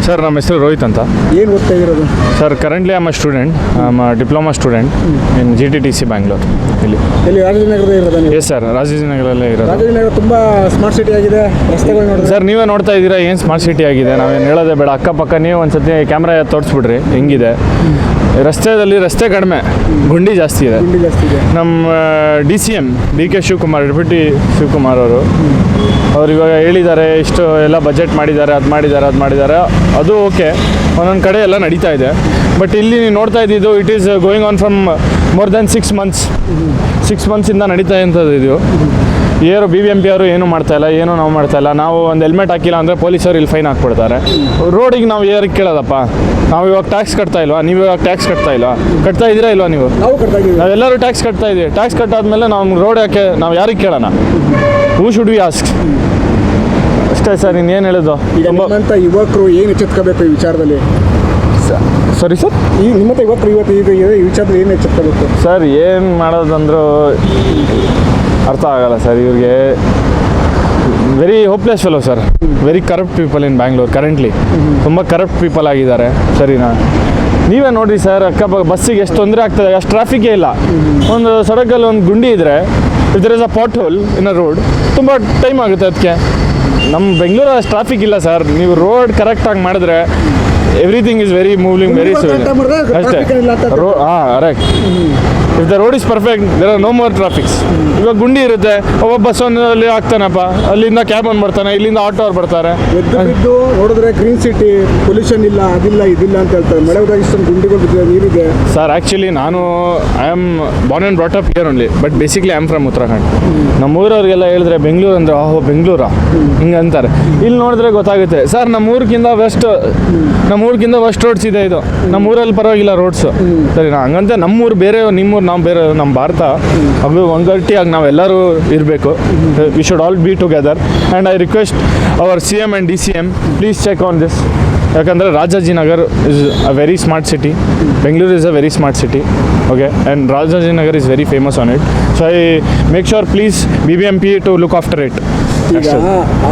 Sir ನಮ್ಮ ಹೆಸರು ರೋಹಿತ್ ಅಂತ. ಏನು ಓದ್ತಾ ಇರೋದು? Sir currently am a student, diploma student in GTTC Bangalore. ಇಲ್ಲಿ ರಾಜಾಜಿನಗರದ ಇರೋದು ನೀವು? ಎಸ್ ಸರ್, ರಾಜಾಜಿನಗರಲ್ಲೇ ಇರೋದು. ರಾಜಾಜಿನಗರ ತುಂಬ ಸ್ಮಾರ್ಟ್ ಸಿಟಿ ಆಗಿದೆ, ರಸ್ತೆಗಳು ನೋಡಿದ್ರೆ. ಸರ್ ನೀವೇ ನೋಡ್ತಾ ಇದ್ದೀರಾ ಏನು ಸ್ಮಾರ್ಟ್ ಸಿಟಿ ಆಗಿದೆ. ನಾವೇನು ಹೇಳೋದೇ ಬೇಡ, ಅಕ್ಕಪಕ್ಕ ನೀವು ಒಂದ್ಸತಿ ಕ್ಯಾಮ್ರಾ ತೋರಿಸ್ಬಿಡ್ರಿ ಹೆಂಗಿದೆ. ರಸ್ತೆ ಕಡಿಮೆ, ಗುಂಡಿ ಜಾಸ್ತಿ ಇದೆ. ನಮ್ಮ DCM DK Shivakumar, deputy Shivakumar ಅವರು ಇವಾಗ ಹೇಳಿದ್ದಾರೆ, ಇಷ್ಟು ಎಲ್ಲ ಬಜೆಟ್ ಮಾಡಿದ್ದಾರೆ, ಅದು ಮಾಡಿದ್ದಾರೆ. ಅದು ಓಕೆ, ಒಂದೊಂದು ಕಡೆ ಎಲ್ಲ ನಡೀತಾ ಇದೆ. ಬಟ್ ಇಲ್ಲಿ ನೀವು ನೋಡ್ತಾ ಇದ್ದಿದ್ದು it is going on from more than 6 ಮಂತ್ಸಿಂದ ನಡೀತಾ ಇರೋಂಥದ್ದು ಇದು. BBMP ಅವರು ಏನೂ ಮಾಡ್ತಾಯಿಲ್ಲ, ನಾವು ಮಾಡ್ತಾಯಿಲ್ಲ. ನಾವು ಒಂದು ಹೆಲ್ಮೆಟ್ ಹಾಕಿಲ್ಲ ಅಂದರೆ ಪೊಲೀಸರು ಇಲ್ಲಿ ಫೈನ್ ಹಾಕ್ಬಿಡ್ತಾರೆ. ರೋಡಿಗೆ ನಾವು ಯಾರಿಗೆ ಕೇಳೋದಪ್ಪ? ನಾವು ಇವಾಗ ಟ್ಯಾಕ್ಸ್ ಕಟ್ತಾ ಇಲ್ವಾ? ನೀವು ಇವಾಗ ಟ್ಯಾಕ್ಸ್ ಕಟ್ತಾ ಇದ್ದೀರಾ ಇಲ್ವಾ? ನೀವು ನಾವೆಲ್ಲರೂ ಟ್ಯಾಕ್ಸ್ ಕಟ್ತಾ ಇದ್ದೀವಿ. ಟ್ಯಾಕ್ಸ್ ಕಟ್ಟಾದ್ಮೇಲೆ ನಾವು ರೋಡ್ ನಾವು ಯಾರಿಗೆ ಕೇಳೋಣ? Who should we ask? ಅಷ್ಟೇ ಸರ್, ಇನ್ನೇನು ಹೇಳೋದು. ನಿಮ್ಮಂಥ ಯುವಕರು ಏನು ಎಚ್ಚೆತ್ಕೋಬೇಕು ಈ ವಿಚಾರದಲ್ಲಿ? ಸರಿ ಸರ್, ನಿಮ್ಮಂಥ ಯುವಕರು ಈ ವಿಚಾರದಲ್ಲಿ ಏನು ಎಚ್ಚೆತ್ಕೋಬೇಕು ಸರ್? ಏನು ಮಾಡೋದಂದ್ರೂ ಅರ್ಥ ಆಗಲ್ಲ ಸರ್. ಇವ್ರಿಗೆ very hopeless fellow sir. Very corrupt people in Bangalore currently. ತುಂಬ ಕರಪ್ಟ್ ಪೀಪಲ್ ಆಗಿದ್ದಾರೆ. ಸರಿನಾ? ನೀವೇ ನೋಡಿರಿ ಸರ್, ಅಕ್ಕಪಕ್ಕ ಬಸ್ಸಿಗೆ ಎಷ್ಟು ತೊಂದರೆ ಆಗ್ತದೆ. ಅಷ್ಟು ಟ್ರಾಫಿಕ್ಕೇ ಇಲ್ಲ. ಒಂದು ಸಡಕಲ್ಲಿ ಒಂದು ಗುಂಡಿ ಇದ್ದರೆ, is a pothole in a road, ತುಂಬ ಟೈಮ್ ಆಗುತ್ತೆ ಅದಕ್ಕೆ. ನಮ್ಮ ಬೆಂಗಳೂರು ಅಷ್ಟು ಟ್ರಾಫಿಕ್ ಇಲ್ಲ ಸರ್. ನೀವು ರೋಡ್ ಕರೆಕ್ಟಾಗಿ ಮಾಡಿದ್ರೆ everything is very moving, very civil ಅಷ್ಟೇ. Correct. If the road is perfect, there are no more traffics. ಇವಾಗ ಗುಂಡಿ ಇರುತ್ತೆ, ಒಬ್ಬ ಬಸ್ಸಲ್ಲಿ ಆಗ್ತಾನಪ್ಪ, ಅಲ್ಲಿಂದ ಕ್ಯಾಬ್ ಒಂದು ಬರ್ತಾನೆ, ಇಲ್ಲಿಂದ ಆಟೋ ಅವ್ರು ಬರ್ತಾರೆ. ನೋಡಿದ್ರೆ ಗ್ರೀನ್ ಸಿಟಿ, ಪೊಲ್ಯೂಷನ್ ಇಲ್ಲ, ಇದಿಲ್ಲ ಅಂತ ಹೇಳ್ತಾರೆ. ಮಳೆ ಹೋದಾಗ ಇಷ್ಟೊಂದು ಗುಂಡಿಗಳು ಬಿದ್ದಿದೆ, ನೀರಿದೆ. ಸರ್ ಆ್ಯಕ್ಚುಲಿ ನಾನು I am born and brought up here only, but basically I am from Uttarakhand. ನಮ್ಮೂರವ್ರಿಗೆಲ್ಲ ಹೇಳಿದ್ರೆ ಬೆಂಗಳೂರು ಅಂದರೆ ಬೆಂಗಳೂರಾ ಹಿಂಗೆ ಅಂತಾರೆ. ಇಲ್ಲಿ ನೋಡಿದ್ರೆ ಗೊತ್ತಾಗುತ್ತೆ ಸರ್, ನಮ್ಮೂರ್ಗಿಂತ ವೆಸ್ಟ್ ರೋಡ್ಸ್ ಇದೆ. ಇದು ನಮ್ಮೂರಲ್ಲಿ ಪರವಾಗಿಲ್ಲ ರೋಡ್ಸು. ಸರಿನಾ? ಹಂಗಂತೆ ನಮ್ಮೂರು ಬೇರೆ, ನಿಮ್ಮೂರು ನಾವು ಬೇರೆ. ನಮ್ಮ ಭಾರತ ಅದು ಒಗ್ಗಟ್ಟಿಯಾಗಿ ನಾವೆಲ್ಲರೂ ಇರಬೇಕು. We should all be together. And I request our CM and DCM, please check on this. ಯಾಕಂದರೆ Rajajinagar is a very smart city. Bengaluru is a very smart city. Okay, and Rajajinagar is very famous on it. So I make sure please BBMP to look after it. ಈಗ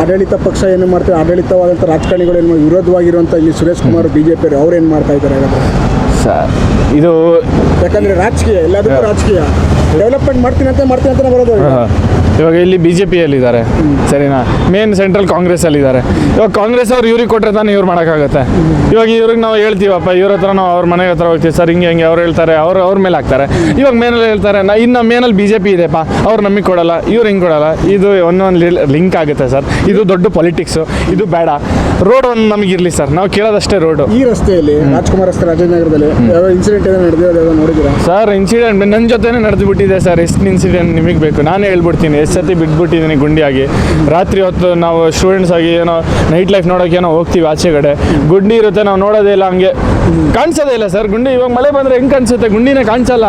ಆಡಳಿತ ಪಕ್ಷ ಏನು ಮಾಡ್ತಾರೆ, ಆಡಳಿತವಾದಂಥ ರಾಜಕಾರಣಿಗಳು ಏನು ವಿರೋಧವಾಗಿರುವಂಥ ಇಲ್ಲಿ Suresh Kumar BJP ಅವ್ರು ಏನು ಮಾಡ್ತಾ ಇದ್ದಾರೆ ಸರ್? ಇದು ಯಾಕಂದರೆ ರಾಜಕೀಯ, ಎಲ್ಲದಕ್ಕೂ ರಾಜಕೀಯ. ಡೆವಲಪ್ಮೆಂಟ್ ಮಾಡ್ತೀನಿ ಅಂತ ಬರೋದು. ಇವಾಗ ಇಲ್ಲಿ BJPಯಲ್ಲಿದ್ದಾರೆ, ಸರಿನಾ? ಮೇನ್ ಸೆಂಟ್ರಲ್ ಕಾಂಗ್ರೆಸ್ಸಲ್ಲಿದ್ದಾರೆ. ಇವಾಗ ಕಾಂಗ್ರೆಸ್ ಅವ್ರು ಇವ್ರಿಗೆ ಕೊಟ್ಟರೆ ತಾನೇ ಇವ್ರು ಮಾಡೋಕ್ಕಾಗತ್ತೆ. ಇವಾಗ ಇವ್ರಿಗೆ ನಾವು ಹೇಳ್ತೀವಪ್ಪ, ಇವ್ರ ಹತ್ರ ನಾವು ಅವ್ರ ಮನೆ ಹತ್ರ ಹೋಗ್ತೀವಿ ಸರ್, ಹಿಂಗೆ ಅವ್ರು ಹೇಳ್ತಾರೆ, ಅವ್ರ ಮೇಲೆ ಹಾಕ್ತಾರೆ. ಇವಾಗ ಮೇನಲ್ಲಿ ಹೇಳ್ತಾರೆ, ಇನ್ನು ಮೇನಲ್ಲಿ BJP ಇದೆಪ್ಪ, ಅವ್ರು ನಮಗೆ ಕೊಡಲ್ಲ, ಇವ್ರು ಹಿಂಗೆ ಕೊಡಲ್ಲ. ಇದು ಒಂದೊಂದು ಲಿಂಕ್ ಆಗುತ್ತೆ ಸರ್. ಇದು ದೊಡ್ಡ ಪಾಲಿಟಿಕ್ಸು. ಇದು ಬೇಡ. ರೋಡ್ ಒಂದು ನಮಗಿರಲಿ ಸರ್, ನಾವು ಕೇಳೋದಷ್ಟೇ ರೋಡು. ಈ ರಸ್ತೆಯಲ್ಲಿ ರಾಜ್ಕುಮಾರ್ ರಸ್ತೆ ರಾಜಾಜಿನಗರದಲ್ಲಿ ಯಾವ ಇನ್ಸಿಡೆಂಟ್ ಏನೋ ನಡೆದಿರೋದು ನೋಡಿದ್ದೀರಾ ಸರ್? ಇನ್ಸಿಡೆಂಟ್ ನನ್ನ ಜೊತೆನೇ ನಡೆದುಬಿಟ್ಟಿದೆ ಸರ್. ಎಷ್ಟು ಇನ್ಸಿಡೆಂಟ್ ನಿಮಗೆ ಬೇಕು? ನಾನೇ ಹೇಳ್ಬಿಡ್ತೀನಿ. ಎಷ್ಟು ಸತಿ ಬಿಟ್ಬಿಟ್ಟಿದ್ದೀನಿ ಗುಂಡಿಯಾಗಿ. ರಾತ್ರಿ ಹೊತ್ತು ನಾವು ಸ್ಟೂಡೆಂಟ್ಸ್ ಆಗಿ ಏನೋ ನೈಟ್ ಲೈಫ್ ನೋಡೋಕೆ ಏನೋ ಹೋಗ್ತೀವಿ ಆಚೆ ಕಡೆ, ಗುಂಡಿ ಇರುತ್ತೆ, ನಾವು ನೋಡೋದೇ ಇಲ್ಲ, ಹಂಗೆ ಕಾಣಿಸೋದೇ ಇಲ್ಲ ಸರ್ ಗುಂಡಿ. ಇವಾಗ ಮಳೆ ಬಂದರೆ ಹೆಂಗೆ ಕಾಣಿಸುತ್ತೆ? ಗುಂಡಿನೇ ಕಾಣಿಸಲ್ಲ.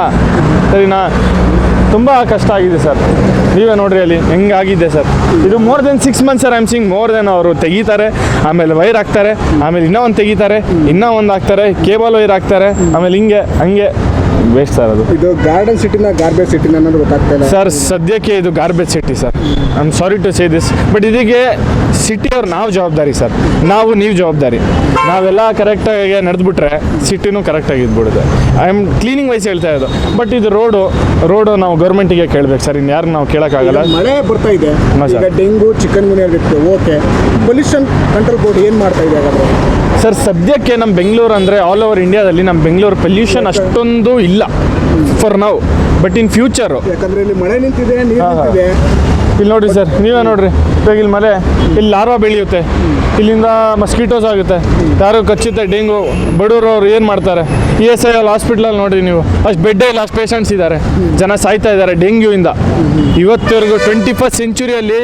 ಸರಿನಾ? ತುಂಬ ಕಷ್ಟ ಆಗಿದೆ ಸರ್. ನೀವೇ ನೋಡ್ರಿ ಅಲ್ಲಿ ಹೆಂಗಾಗಿದೆ ಸರ್. ಇದು more than 6 months sir. I am Singh more than. ಅವರು ತೆಗಿತಾರೆ, ಆಮೇಲೆ ವೈರ್ ಹಾಕ್ತಾರೆ, ಆಮೇಲೆ ಇನ್ನೂ ಒಂದು ತೆಗಿತಾರೆ, ಇನ್ನೂ ಒಂದು ಹಾಕ್ತಾರೆ, ಕೇಬಲ್ ವೈರ್ ಹಾಕ್ತಾರೆ, ಆಮೇಲೆ ಹಂಗೆ ವೇಸ್ಟ್ ಸರ್. ಅದು ಇದು ಗಾರ್ಡನ್ ಸಿಟಿನ ಗಾರ್ಬೇಜ್ ಸಿಟಿನ ಅನ್ನೋದು ಗೊತ್ತಾಗ್ತಾ ಇಲ್ಲ ಸರ್. ಸದ್ಯಕ್ಕೆ ಇದು garbage city sir. I am sorry to say this, but ಇದಕ್ಕೆ ಸಿಟಿಯವ್ರು ನಾವು ಜವಾಬ್ದಾರಿ ಸರ್. ನೀವು ಜವಾಬ್ದಾರಿ. ನಾವೆಲ್ಲ ಕರೆಕ್ಟಾಗಿ ನಡೆದ್ಬಿಟ್ರೆ ಸಿಟಿನೂ ಕರೆಕ್ಟಾಗಿ ಇದ್ಬಿಡುತ್ತೆ. ಐ ಆಮ್ ಕ್ಲೀನಿಂಗ್ ವೈಸ್ ಹೇಳ್ತಾ ಇರೋದು. ಬಟ್ ಇದು ರೋಡು ನಾವು ಗೌರ್ಮೆಂಟಿಗೆ ಕೇಳಬೇಕು ಸರ್. ಇನ್ನು ಯಾರು ನಾವು ಕೇಳೋಕ್ಕಾಗಲ್ಲ. ಮಳೆ ಬರ್ತಾ ಇದೆ, ಈಗ ಡೆಂಗು ಚಿಕನ್ ಗುನ್ಯಾ ಇರುತ್ತೆ. ಓಕೆ, ಪೊಲ್ಯೂಷನ್ ಕಂಟ್ರೋಲ್ ಬೋರ್ಡ್ ಏನು ಮಾಡ್ತಾ ಇದೆ ಹಾಗಾದ್ರೆ ಸರ್? ಸದ್ಯಕ್ಕೆ ನಮ್ಮ ಬೆಂಗಳೂರು ಅಂದರೆ ಆಲ್ ಓವರ್ ಇಂಡಿಯಾದಲ್ಲಿ ನಮ್ಮ ಬೆಂಗಳೂರು ಪೊಲ್ಯೂಷನ್ ಅಷ್ಟೊಂದು ಇಲ್ಲ for now. But in future, ಯಾಕಂದರೆ ಇಲ್ಲಿ ಮಳೆ ನಿಂತಿದೆ, ನೀರು ನಿಂತಿದೆ. ಇಲ್ಲಿ ನೋಡಿರಿ ಸರ್, ನೀವೇ ನೋಡಿರಿ. ಇವಾಗ ಇಲ್ಲಿ ಮಳೆ, ಇಲ್ಲಿ ಲಾರ್ವಾ ಬೆಳೆಯುತ್ತೆ, ಇಲ್ಲಿಂದ ಮಸ್ಕಿಟೋಸ್ ಆಗುತ್ತೆ, ಯಾರು ಕಚ್ಚುತ್ತೆ, ಡೆಂಗು. ಬಡವರು ಅವ್ರು ಏನು ಮಾಡ್ತಾರೆ? ESI ಹಾಸ್ಪಿಟ್ಲಲ್ಲಿ ನೋಡಿರಿ ನೀವು, ಅಷ್ಟು ಬೆಡ್ಡೇ ಇಲ್ಲ, ಅಷ್ಟು ಪೇಷಂಟ್ಸ್ ಇದ್ದಾರೆ, ಜನ ಸಾಯ್ತಾ ಇದ್ದಾರೆ ಡೆಂಗ್ಯೂಯಿಂದ. ಇವತ್ತವರೆಗೂ 21st ಸೆಂಚುರಿಯಲ್ಲಿ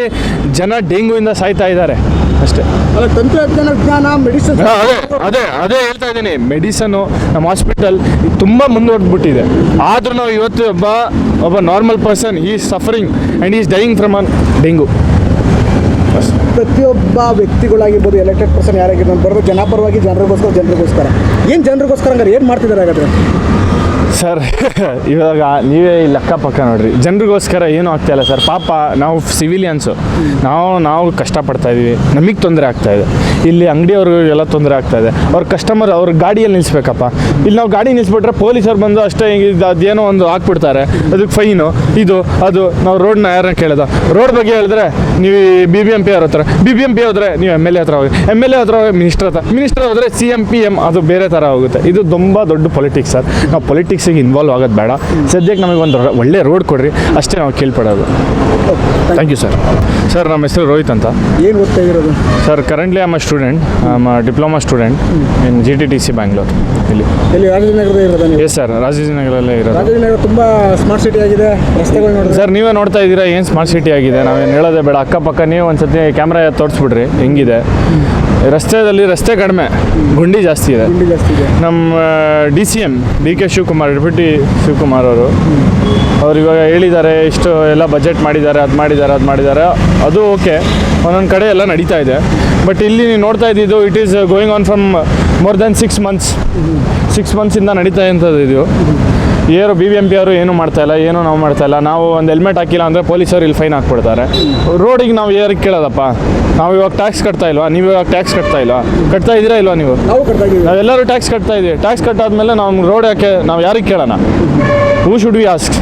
ಜನ ಡೆಂಗ್ಯೂಯಿಂದ ಸಾಯ್ತಾ ಇದ್ದಾರೆ ಅಷ್ಟೇ. ಅಲ್ಲ, ತಂತ್ರಜ್ಞಾನ, ಮೆಡಿಸಿನ್, ಅದೇ ಹೇಳ್ತಾ ಇದ್ದೀನಿ. ಮೆಡಿಸನು ನಮ್ಮ ಹಾಸ್ಪಿಟಲ್ ತುಂಬ ಮುಂದುವರೆದ್ಬಿಟ್ಟಿದೆ. ಆದರೂ ನಾವು ಇವತ್ತು ಒಬ್ಬ normal person is suffering and is dying from dengue. ಪ್ರತಿಯೊಬ್ಬ ವ್ಯಕ್ತಿಗಳಾಗಿರ್ಬೋದು, ಎಲೆಕ್ಟೆಡ್ ಪರ್ಸನ್ ಯಾರಾಗಿರ್ಬೋದು, ಬರೋದು ಜನಪರವಾಗಿ, ಜನರಿಗೋಸ್ಕರ ಹಂಗಾರೆ ಏನು ಮಾಡ್ತಿದ್ದಾರೆ ಹಾಗಾದ್ರೆ ಸರ್? ಇವಾಗ ನೀವೇ ಇಲ್ಲಿ ಅಕ್ಕಪಕ್ಕ ನೋಡ್ರಿ, ಜನರಿಗೋಸ್ಕರ ಏನೂ ಆಗ್ತಾ ಇಲ್ಲ ಸರ್. ಪಾಪ ನಾವು ಸಿವಿಲಿಯನ್ಸು, ನಾವು ಕಷ್ಟಪಡ್ತಾ ಇದ್ದೀವಿ, ನಮಗೆ ತೊಂದರೆ ಆಗ್ತಾಯಿದೆ. ಇಲ್ಲಿ ಅಂಗಡಿಯವ್ರಿಗೆಲ್ಲ ತೊಂದರೆ ಆಗ್ತಾ ಇದೆ. ಅವ್ರ ಕಸ್ಟಮರ್ ಅವ್ರ ಗಾಡಿಯಲ್ಲಿ ನಿಲ್ಲಿಸ್ಬೇಕಪ್ಪ. ಇಲ್ಲಿ ನಾವು ಗಾಡಿ ನಿಲ್ಲಿಸ್ಬಿಟ್ರೆ ಪೊಲೀಸರು ಬಂದು ಅಷ್ಟೇ ಅದೇನೋ ಒಂದು ಹಾಕ್ಬಿಡ್ತಾರೆ, ಅದಕ್ಕೆ ಫೈನು ಇದು ಅದು. ನಾವು ರೋಡ್ನ ಯಾರನ್ನ ಕೇಳೋದು? ರೋಡ್ ಬಗ್ಗೆ ಹೇಳಿದ್ರೆ ನೀವು BBMP ಅವ್ರ ಹತ್ರ, BBMP ಹೋದ್ರೆ ನೀವು MLA ಹತ್ರ ಹೋಗಿ, MLA ಹತ್ರ ಹೋಗಿ ಮಿನಿಸ್ಟರ್ ಹೋದರೆ CM PM, ಅದು ಬೇರೆ ಥರ ಹೋಗುತ್ತೆ. ಇದು ತುಂಬ ದೊಡ್ಡ ಪೊಲಿಟಿಕ್ಸ್ ಸರ್. ನಾವು ಪೊಲಿಟಿಕ್ಸಿಗೆ ಇನ್ವಾಲ್ವ್ ಆಗೋದು ಬೇಡ. ಸದ್ಯಕ್ಕೆ ನಮಗೆ ಒಂದು ಒಳ್ಳೆ ರೋಡ್ ಕೊಡ್ರಿ ಅಷ್ಟೇ ನಾವು ಕೇಳ್ಪಡೋದು. Thank you sir. ಸರ್ ನಮ್ಮ ಹೆಸರು ರೋಹಿತ್ ಅಂತ. ಏನು ಓದ್ತಾ ಇರೋದು? Sir currently am a student, diploma student in GTTC Bangalore. ಇಲ್ಲಿ ರಾಜಾಜಿನಗರದ ಇರೋದಾ ನೀವು? ಎಸ್ ಸರ್, ರಾಜಾಜಿನಗರಲ್ಲೇ ಇರೋದು. ರಾಜಾಜಿನಗರ ತುಂಬ ಸ್ಮಾರ್ಟ್ ಸಿಟಿ ಆಗಿದೆ, ರಸ್ತೆಗಳು ನೋಡಿದ್ರೆ. ಸರ್ ನೀವೇ ನೋಡ್ತಾ ಇದ್ದೀರಾ ಏನು ಸ್ಮಾರ್ಟ್ ಸಿಟಿ ಆಗಿದೆ. ನಾವೇನು ಹೇಳೋದೇ ಬೇಡ. ಅಕ್ಕಪಕ್ಕ ನೀವು ಒಂದ್ಸತಿ ಕ್ಯಾಮ್ರಾ ತೋರಿಸ್ಬಿಡ್ರಿ ಹೆಂಗಿದೆ. ರಸ್ತೆ ಕಡಿಮೆ, ಗುಂಡಿ ಜಾಸ್ತಿ ಇದೆ. ನಮ್ಮ DCM BK Shivakumar, deputy Shivakumar ಅವ್ರು ಇವಾಗ ಹೇಳಿದ್ದಾರೆ, ಇಷ್ಟು ಎಲ್ಲ ಬಜೆಟ್ ಮಾಡಿದ್ದಾರೆ, ಅದು ಮಾಡಿದ್ದಾರೆ. ಅದು ಓಕೆ, ಒಂದೊಂದು ಕಡೆ ಎಲ್ಲ ನಡೀತಾ ಇದೆ. ಬಟ್ ಇಲ್ಲಿ ನೀವು ನೋಡ್ತಾ ಇದ್ದಿದ್ದು it is going on from more than 6 ಮಂತ್ಸಿಂದ ನಡೀತಾ ಇಂಥದ್ದು ಇದು. BBMP ಅವರು ಏನೂ ಮಾಡ್ತಾಯಿಲ್ಲ, ನಾವು ಮಾಡ್ತಾಯಿಲ್ಲ. ನಾವು ಒಂದು ಹೆಲ್ಮೆಟ್ ಹಾಕಿಲ್ಲ ಅಂದರೆ ಪೊಲೀಸರು ಇಲ್ಲಿ ಫೈನ್ ಹಾಕ್ಬಿಡ್ತಾರೆ. ರೋಡಿಗೆ ನಾವು ಯಾರಿಗೆ ಕೇಳೋದಪ್ಪ? ನಾವು ಇವಾಗ ಟ್ಯಾಕ್ಸ್ ಕಟ್ತಾ ಇಲ್ವಾ? ನೀವು ಇವಾಗ ಟ್ಯಾಕ್ಸ್ ಕಟ್ತಾ ಇದ್ದೀರಾ ಇಲ್ವಾ? ನೀವು ನಾವೆಲ್ಲರೂ ಟ್ಯಾಕ್ಸ್ ಕಟ್ತಾ ಇದ್ದೀವಿ. ಟ್ಯಾಕ್ಸ್ ಕಟ್ಟಾದ್ಮೇಲೆ ನಾವು ರೋಡ್ ಯಾಕೆ ನಾವು ಯಾರಿಗೆ ಕೇಳೋಣ? Who should we ask?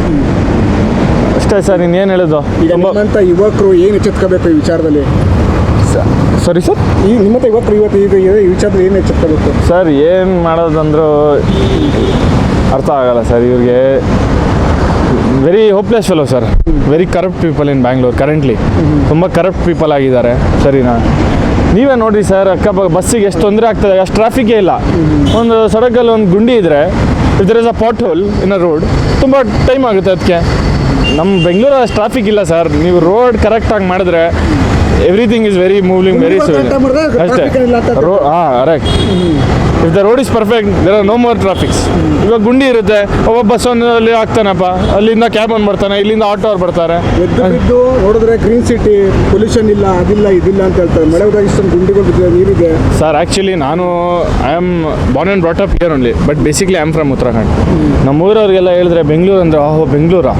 ಅಷ್ಟೇ ಸರ್, ಇನ್ನೇನು ಹೇಳೋದು? ನಿಮ್ಮಂಥ ಯುವಕರು ಏನು ಎಚ್ಚೆತ್ಕೋಬೇಕು ಈ ವಿಚಾರದಲ್ಲಿ? ಸರಿ ಸರ್, ನಿಮ್ಮಂಥ ಯುವಕರು ಇವತ್ತು ಈ ವಿಚಾರದಲ್ಲಿ ಏನು ಎಚ್ಚೆತ್ಕೋಬೇಕು ಸರ್? ಏನು ಮಾಡೋದಂದ್ರೂ ಅರ್ಥ ಆಗಲ್ಲ ಸರ್. ಇವ್ರಿಗೆ very hopeless fellow sir. Very corrupt people in Bangalore currently. ತುಂಬ ಕರಪ್ಟ್ ಪೀಪಲ್ ಆಗಿದ್ದಾರೆ. ಸರಿನಾ? ನೀವೇ ನೋಡಿರಿ ಸರ್, ಅಕ್ಕಪಕ್ಕ ಬಸ್ಸಿಗೆ ಎಷ್ಟು ತೊಂದರೆ ಆಗ್ತದೆ. ಅಷ್ಟು ಟ್ರಾಫಿಕ್ಕೇ ಇಲ್ಲ. ಒಂದು ಸಡಕಲ್ಲಿ ಒಂದು ಗುಂಡಿ ಇದ್ದರೆ, if there is a pothole in a road, ತುಂಬ ಟೈಮ್ ಆಗುತ್ತೆ ಅದಕ್ಕೆ. ನಮ್ಮ ಬೆಂಗಳೂರು ಅಷ್ಟು ಟ್ರಾಫಿಕ್ ಇಲ್ಲ ಸರ್. ನೀವು ರೋಡ್ ಕರೆಕ್ಟಾಗಿ ಮಾಡಿದ್ರೆ everything is very moving very slowly ಅಷ್ಟೇ. Correct. If the road is perfect, there are no more traffics. ಇವಾಗ ಗುಂಡಿ ಇರುತ್ತೆ, ಒಬ್ಬ ಬಸ್ಸಲ್ಲಿ ಆಗ್ತಾನಪ್ಪ, ಅಲ್ಲಿಂದ ಕ್ಯಾಬ್ ಒಂದು ಬರ್ತಾನೆ, ಇಲ್ಲಿಂದ ಆಟೋ ಅವ್ರು ಬರ್ತಾರೆ. ಬಿದ್ದು ನೋಡಿದ್ರೆ ಗ್ರೀನ್ ಸಿಟಿ, ಪೊಲ್ಯೂಷನ್ ಇಲ್ಲ, ಅದಿಲ್ಲ ಇದಿಲ್ಲ ಅಂತ ಹೇಳ್ತಾರೆ. ಮಳೆ ಹೋದಾಗ ಇಷ್ಟೊಂದು ಗುಂಡಿಗಳು ಬಿದ್ದಿದೆ, ನೀರಿದೆ. ಸರ್ ಆ್ಯಕ್ಚುಲಿ ನಾನು I am born and brought up here only, but basically I am from Uttarakhand. ನಮ್ಮೂರವ್ರಿಗೆಲ್ಲ ಹೇಳಿದ್ರೆ ಬೆಂಗಳೂರು ಅಂದರೆ ಬೆಂಗಳೂರಾ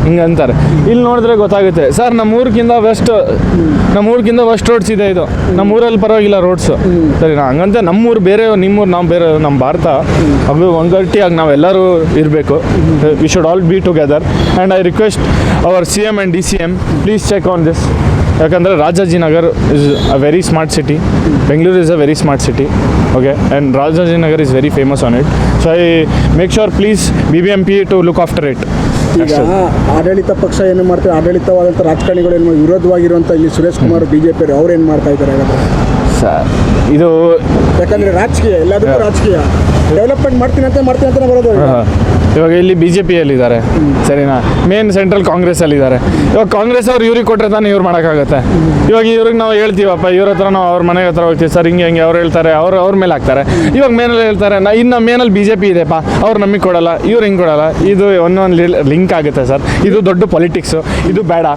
ಹಿಂಗೆ ಅಂತಾರೆ. ಇಲ್ಲಿ ನೋಡಿದ್ರೆ ಗೊತ್ತಾಗುತ್ತೆ ಸರ್, ನಮ್ಮೂರ್ಗಿಂತ ವೆಸ್ಟ್ ರೋಡ್ಸ್ ಇದೆ. ಇದು ನಮ್ಮೂರಲ್ಲಿ ಪರವಾಗಿಲ್ಲ ರೋಡ್ಸು. ಸರಿನಾ? ಹಂಗಂತ ನಮ್ಮೂರು ಬೇರೆ, ನಿಮ್ಮೂರು ನಾವು ಬೇರೆ. ನಮ್ಮ ಭಾರತ ಅದು ಒಗ್ಗಟ್ಟಿಯಾಗಿ ನಾವೆಲ್ಲರೂ ಇರಬೇಕು. We should all be together. And I request our CM and DCM, please check on this. ಯಾಕಂದರೆ Rajajinagar is a very smart city. Bengaluru is a very smart city. Okay, and Rajajinagar is very famous on it. So I make sure please BBMP to look after it. ಈಗ ಆಡಳಿತ ಪಕ್ಷ ಏನು ಮಾಡ್ತಾರೆ, ಆಡಳಿತವಾದಂಥ ರಾಜಕಾರಣಿಗಳು ಏನು ವಿರೋಧವಾಗಿರುವಂಥ ಇಲ್ಲಿ Suresh Kumar BJP ಅವ್ರು ಏನು ಮಾಡ್ತಾ ಇದ್ದಾರೆ ಸರ್? ಇದು ಯಾಕಂದರೆ ರಾಜಕೀಯ, ಎಲ್ಲದಕ್ಕೂ ರಾಜಕೀಯ. ಡೆವಲಪ್ಮೆಂಟ್ ಮಾಡ್ತೀನಿ ಅಂತ ಬರೋದು. ಇವಾಗ ಇಲ್ಲಿ BJPಯಲ್ಲಿದ್ದಾರೆ, ಸರಿನಾ? ಮೇನ್ ಸೆಂಟ್ರಲ್ ಕಾಂಗ್ರೆಸ್ಸಲ್ಲಿದ್ದಾರೆ. ಇವಾಗ ಕಾಂಗ್ರೆಸ್ ಅವ್ರು ಇವ್ರಿಗೆ ಕೊಟ್ಟರೆ ತಾನೇ ಇವ್ರು ಮಾಡೋಕ್ಕಾಗುತ್ತೆ. ಇವಾಗ ಇವ್ರಿಗೆ ನಾವು ಹೇಳ್ತೀವಪ್ಪ, ಇವ್ರ ಹತ್ರ ನಾವು ಅವ್ರ ಮನೆಗೆ ಹತ್ರ ಹೋಗ್ತೀವಿ ಸರ್, ಹಿಂಗೆ ಅವ್ರು ಹೇಳ್ತಾರೆ, ಅವ್ರ ಮೇಲೆ ಹಾಕ್ತಾರೆ. ಇವಾಗ ಮೇನಲ್ಲಿ ಹೇಳ್ತಾರೆ, ಇನ್ನು ಮೇನಲ್ಲಿ BJP ಇದೆಪ್ಪ, ಅವ್ರು ನಮಗೆ ಕೊಡಲ್ಲ, ಇವ್ರು ಹಿಂಗೆ ಕೊಡಲ್ಲ. ಇದು ಒಂದೊಂದು ಲಿಂಕ್ ಆಗುತ್ತೆ ಸರ್. ಇದು ದೊಡ್ಡ ಪೊಲಿಟಿಕ್ಸು. ಇದು ಬೇಡ.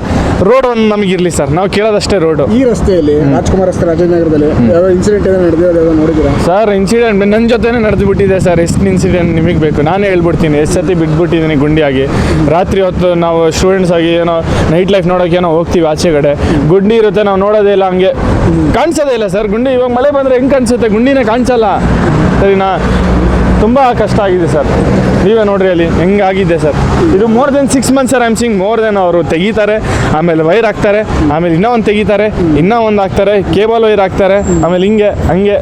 ರೋಡ್ ಒಂದು ನಮಗಿರಲಿ ಸರ್, ನಾವು ಕೇಳೋದಷ್ಟೇ ರೋಡು. ಈ ರಸ್ತೆಯಲ್ಲಿ ರಾಜ್ಕುಮಾರ್ ರಸ್ತೆ ರಾಜಾಜಿನಗರದಲ್ಲಿ ಯಾವ ಇನ್ಸಿಡೆಂಟ್ ಏನೋ ನಡೆದಿರೋದು ನೋಡಿದ್ದೀರಾ ಸರ್? ಇನ್ಸಿಡೆಂಟ್ ನನ್ನ ಜೊತೆನೇ ನಡೆದುಬಿಟ್ಟಿದೆ ಸರ್. ಎಷ್ಟು ಇನ್ಸಿಡೆಂಟ್ ನಿಮಗೆ ಬೇಕು? ನಾನೇ ಹೇಳ್ಬಿಡ್ತೀನಿ. ಎಷ್ಟು ಸತಿ ಬಿಟ್ಬಿಟ್ಟಿದ್ದೀನಿ ಗುಂಡಿಯಾಗಿ. ರಾತ್ರಿ ಹೊತ್ತು ನಾವು ಸ್ಟೂಡೆಂಟ್ಸ್ ಆಗಿ ಏನೋ ನೈಟ್ ಲೈಫ್ ನೋಡೋಕೆ ಏನೋ ಹೋಗ್ತೀವಿ ಆಚೆ ಕಡೆ, ಗುಂಡಿ ಇರುತ್ತೆ, ನಾವು ನೋಡೋದೇ ಇಲ್ಲ, ಹಂಗೆ ಕಾಣಿಸೋದೇ ಇಲ್ಲ ಸರ್ ಗುಂಡಿ. ಇವಾಗ ಮಳೆ ಬಂದರೆ ಹೆಂಗೆ ಕಾಣಿಸುತ್ತೆ? ಗುಂಡಿನೇ ಕಾಣಿಸಲ್ಲ. ಸರಿನಾ? ತುಂಬ ಕಷ್ಟ ಆಗಿದೆ ಸರ್. ನೀವೇ ನೋಡ್ರಿ ಅಲ್ಲಿ ಹೆಂಗಾಗಿದೆ ಸರ್. ಇದು more than 6 months sir. I am Singh more than. ಅವರು ತೆಗಿತಾರೆ, ಆಮೇಲೆ ವೈರ್ ಹಾಕ್ತಾರೆ, ಆಮೇಲೆ ಇನ್ನೂ ಒಂದು ತೆಗಿತಾರೆ, ಇನ್ನೂ ಒಂದು ಹಾಕ್ತಾರೆ, ಕೇಬಲ್ ವೈರ್ ಹಾಕ್ತಾರೆ, ಆಮೇಲೆ ಹಂಗೆ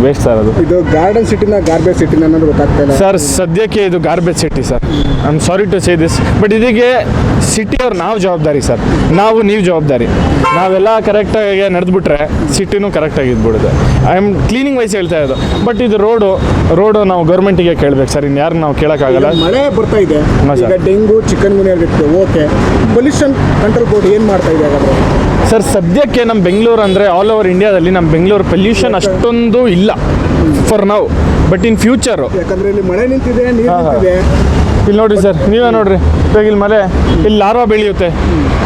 ವೇಸ್ಟ್ ಸರ್. ಅದು ಇದು ಗಾರ್ಡನ್ ಸಿಟಿನ ಗಾರ್ಬೇಜ್ ಸಿಟಿನ ಅನ್ನೋದು ಗೊತ್ತಾಗ್ತಾ ಇಲ್ಲ ಸರ್. ಸದ್ಯಕ್ಕೆ ಇದು garbage city sir. I am sorry to say this, but ಇದಕ್ಕೆ ಸಿಟಿಯವ್ರು ನಾವು ಜವಾಬ್ದಾರಿ ಸರ್. ನೀವು ಜವಾಬ್ದಾರಿ. ನಾವೆಲ್ಲ ಕರೆಕ್ಟಾಗಿ ನಡೆದ್ಬಿಟ್ರೆ ಸಿಟಿನೂ ಕರೆಕ್ಟಾಗಿ ಇದ್ಬಿಡುತ್ತೆ. ಐ ಆಮ್ ಕ್ಲೀನಿಂಗ್ ವೈಸ್ ಹೇಳ್ತಾ ಇರೋದು. ಬಟ್ ಇದು ರೋಡು ನಾವು ಗೌರ್ಮೆಂಟಿಗೆ ಕೇಳಬೇಕು ಸರ್. ಇನ್ನು ಯಾರು ನಾವು ಕೇಳೋಕ್ಕಾಗಲ್ಲ. ಮಳೆ ಬರ್ತಾ ಇದೆ, ಈಗ ಡೆಂಗು ಚಿಕನ್ ಗುನ್ಯಾ ಇರುತ್ತೆ. ಓಕೆ, ಪೊಲ್ಯೂಷನ್ ಕಂಟ್ರೋಲ್ ಬೋರ್ಡ್ ಏನು ಮಾಡ್ತಾ ಇದೆ ಹಾಗಾದ್ರೆ ಸರ್? ಸದ್ಯಕ್ಕೆ ನಮ್ಮ ಬೆಂಗಳೂರು ಅಂದರೆ ಆಲ್ ಓವರ್ ಇಂಡಿಯಾದಲ್ಲಿ ನಮ್ಮ ಬೆಂಗಳೂರು ಪೊಲ್ಯೂಷನ್ ಅಷ್ಟೊಂದು ಇಲ್ಲ for now. But in future, ಯಾಕಂದರೆ ಇಲ್ಲಿ ಮಳೆ ನಿಂತಿದೆ, ನೀರು ನಿಂತಿದೆ. ಇಲ್ಲಿ ನೋಡಿರಿ ಸರ್, ನೀವೇ ನೋಡಿರಿ. ಇವಾಗ ಇಲ್ಲಿ ಮಳೆ, ಇಲ್ಲಿ ಲಾರ್ವಾ ಬೆಳೆಯುತ್ತೆ,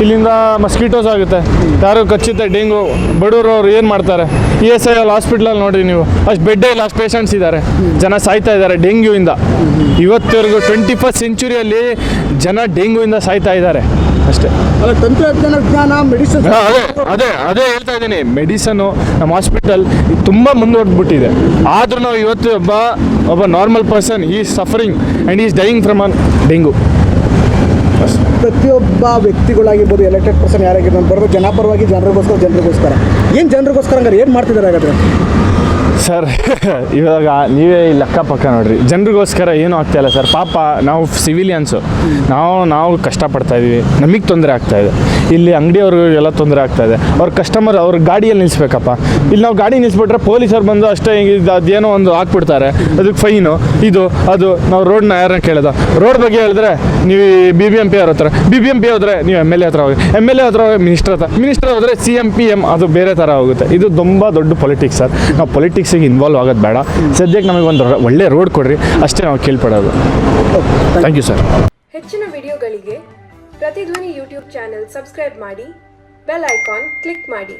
ಇಲ್ಲಿಂದ ಮಸ್ಕಿಟೋಸ್ ಆಗುತ್ತೆ, ಯಾರು ಕಚ್ಚುತ್ತೆ, ಡೆಂಗು. ಬಡವರು ಅವ್ರು ಏನು ಮಾಡ್ತಾರೆ? ESI ಹಾಸ್ಪಿಟ್ಲಲ್ಲಿ ನೋಡಿರಿ ನೀವು, ಅಷ್ಟು ಬೆಡ್ಡೇ ಇಲ್ಲ, ಅಷ್ಟು ಪೇಷಂಟ್ಸ್ ಇದ್ದಾರೆ, ಜನ ಸಾಯ್ತಾ ಇದ್ದಾರೆ ಡೆಂಗ್ಯೂಯಿಂದ. ಇವತ್ತವರೆಗೂ 21st ಸೆಂಚುರಿಯಲ್ಲಿ ಜನ ಡೆಂಗ್ಯೂಯಿಂದ ಸಾಯ್ತಾ ಇದ್ದಾರೆ. ಅಷ್ಟೇ. ಅಲ್ಲ, ತಂತ್ರಜ್ಞಾನ ಮೆಡಿಸಿನ್ ಅದೇ ಹೇಳ್ತಾ ಇದ್ದೀನಿ. ಮೆಡಿಸನು ನಮ್ಮ ಹಾಸ್ಪಿಟಲ್ ತುಂಬ ಮುಂದುವರೆದ್ಬಿಟ್ಟಿದೆ. ಆದರೂ ನಾವು ಇವತ್ತು ಒಬ್ಬ ನಾರ್ಮಲ್ ಪರ್ಸನ್ ಈ suffering and is dying from an dengue. ಪ್ರತಿಯೊಬ್ಬ ವ್ಯಕ್ತಿಗಳಾಗಿರ್ಬೋದು, ಎಲೆಕ್ಟೆಡ್ ಪರ್ಸನ್ ಯಾರಾಗಿರ್ಬೋದು, ಬರೋದು ಜನಪರವಾಗಿ ಜನರಿಗೋಸ್ಕರ ಏನು ಏನು ಮಾಡ್ತಿದ್ದಾರೆ ಹಾಗಾದ್ರೆ ಸರ್? ಇವಾಗ ನೀವೇ ಇಲ್ಲಿ ಅಕ್ಕಪಕ್ಕ ನೋಡ್ರಿ, ಜನರಿಗೋಸ್ಕರ ಏನೂ ಆಗ್ತಾಯಿಲ್ಲ ಸರ್. ಪಾಪ ನಾವು ಸಿವಿಲಿಯನ್ಸು, ನಾವು ಕಷ್ಟಪಡ್ತಾ ಇದ್ದೀವಿ, ನಮಗೆ ತೊಂದರೆ ಆಗ್ತಾಯಿದೆ. ಇಲ್ಲಿ ಅಂಗಡಿಯವ್ರಿಗೆಲ್ಲ ತೊಂದರೆ ಆಗ್ತಾಯಿದೆ. ಅವ್ರ ಕಸ್ಟಮರ್ ಅವ್ರ ಗಾಡಿಯಲ್ಲಿ ನಿಲ್ಲಿಸ್ಬೇಕಪ್ಪ. ಇಲ್ಲಿ ನಾವು ಗಾಡಿ ನಿಲ್ಲಿಸ್ಬಿಟ್ರೆ ಪೊಲೀಸರು ಬಂದು ಅಷ್ಟೇ ಅದೇನೋ ಒಂದು ಹಾಕ್ಬಿಡ್ತಾರೆ, ಅದಕ್ಕೆ ಫೈನು ಇದು ಅದು. ನಾವು ರೋಡ್ನ ಯಾರನ್ನ ಕೇಳೋದು? ರೋಡ್ ಬಗ್ಗೆ ಹೇಳಿದ್ರೆ ನೀವು BBMP ಅವ್ರ ಹತ್ರ, BBMP ಹೋದರೆ ನೀವು MLA ಹತ್ರ ಹೋಗಿ, MLA ಹತ್ರ ಹೋಗಿ ಮಿನಿಸ್ಟರ್ ಹೋದರೆ CM PM, ಅದು ಬೇರೆ ಥರ ಹೋಗುತ್ತೆ. ಇದು ತುಂಬ ದೊಡ್ಡ ಪೊಲಿಟಿಕ್ಸ್ ಸರ್. ನಾವು ಪೊಲಿಟಿಕ್ಸಿಗೆ ಇನ್ವಾಲ್ವ್ ಆಗೋದು ಬೇಡ. ಸದ್ಯಕ್ಕೆ ನಮಗೆ ಒಂದು ಒಳ್ಳೆ ರೋಡ್ ಕೊಡ್ರಿ ಅಷ್ಟೇ ನಾವು ಕೇಳ್ಪಡೋದು. Thank you sir. ಹೆಚ್ಚಿನ ವಿಡಿಯೋಗಳಿಗೆ ಪ್ರತಿಧ್ವನಿ ಯೂಟ್ಯೂಬ್ ಚಾನೆಲ್ ಸಬ್ಸ್ಕ್ರೈಬ್ ಮಾಡಿ, ಬೆಲ್ ಐಕಾನ್ ಕ್ಲಿಕ್ ಮಾಡಿ.